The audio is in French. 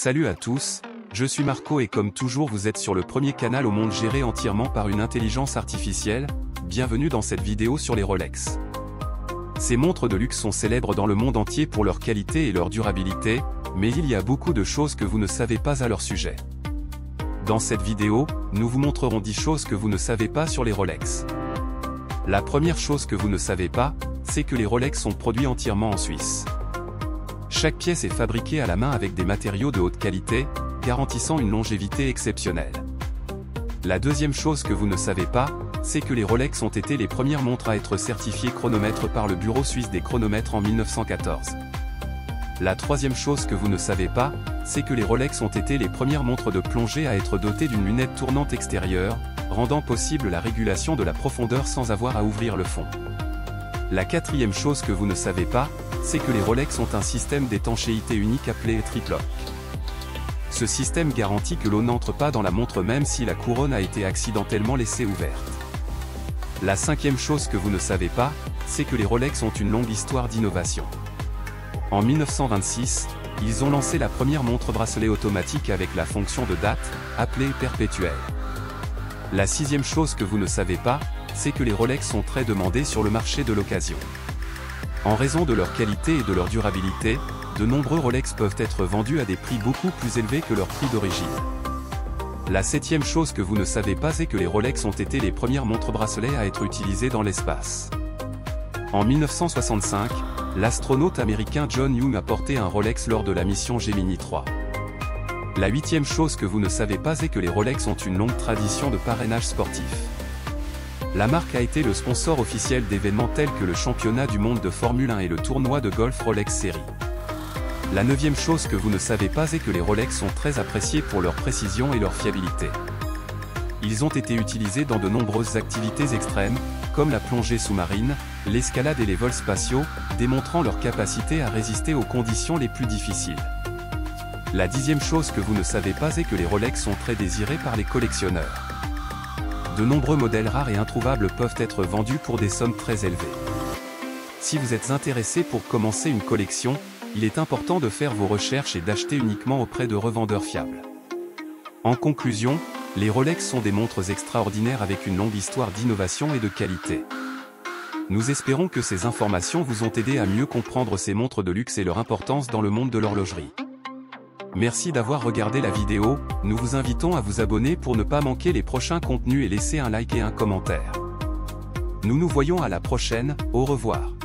Salut à tous, je suis Marco et comme toujours vous êtes sur le premier canal au monde géré entièrement par une intelligence artificielle. Bienvenue dans cette vidéo sur les Rolex. Ces montres de luxe sont célèbres dans le monde entier pour leur qualité et leur durabilité, mais il y a beaucoup de choses que vous ne savez pas à leur sujet. Dans cette vidéo, nous vous montrerons 10 choses que vous ne savez pas sur les Rolex. La première chose que vous ne savez pas, c'est que les Rolex sont produits entièrement en Suisse. Chaque pièce est fabriquée à la main avec des matériaux de haute qualité, garantissant une longévité exceptionnelle. La deuxième chose que vous ne savez pas, c'est que les Rolex ont été les premières montres à être certifiées chronomètre par le Bureau suisse des chronomètres en 1914. La troisième chose que vous ne savez pas, c'est que les Rolex ont été les premières montres de plongée à être dotées d'une lunette tournante extérieure, rendant possible la régulation de la profondeur sans avoir à ouvrir le fond. La quatrième chose que vous ne savez pas, c'est que les Rolex ont un système d'étanchéité unique appelé Trick-Lock. Ce système garantit que l'eau n'entre pas dans la montre même si la couronne a été accidentellement laissée ouverte. La cinquième chose que vous ne savez pas, c'est que les Rolex ont une longue histoire d'innovation. En 1926, ils ont lancé la première montre bracelet automatique avec la fonction de date, appelée perpétuelle. La sixième chose que vous ne savez pas, c'est que les Rolex sont très demandés sur le marché de l'occasion. En raison de leur qualité et de leur durabilité, de nombreux Rolex peuvent être vendus à des prix beaucoup plus élevés que leur prix d'origine. La septième chose que vous ne savez pas est que les Rolex ont été les premières montres bracelets à être utilisées dans l'espace. En 1965, l'astronaute américain John Young a porté un Rolex lors de la mission Gemini 3. La huitième chose que vous ne savez pas est que les Rolex ont une longue tradition de parrainage sportif. La marque a été le sponsor officiel d'événements tels que le championnat du monde de Formule 1 et le tournoi de golf Rolex Series. La neuvième chose que vous ne savez pas est que les Rolex sont très appréciés pour leur précision et leur fiabilité. Ils ont été utilisés dans de nombreuses activités extrêmes, comme la plongée sous-marine, l'escalade et les vols spatiaux, démontrant leur capacité à résister aux conditions les plus difficiles. La dixième chose que vous ne savez pas est que les Rolex sont très désirés par les collectionneurs. De nombreux modèles rares et introuvables peuvent être vendus pour des sommes très élevées. Si vous êtes intéressé pour commencer une collection, il est important de faire vos recherches et d'acheter uniquement auprès de revendeurs fiables. En conclusion, les Rolex sont des montres extraordinaires avec une longue histoire d'innovation et de qualité. Nous espérons que ces informations vous ont aidé à mieux comprendre ces montres de luxe et leur importance dans le monde de l'horlogerie. Merci d'avoir regardé la vidéo, nous vous invitons à vous abonner pour ne pas manquer les prochains contenus et laisser un like et un commentaire. Nous nous voyons à la prochaine, au revoir.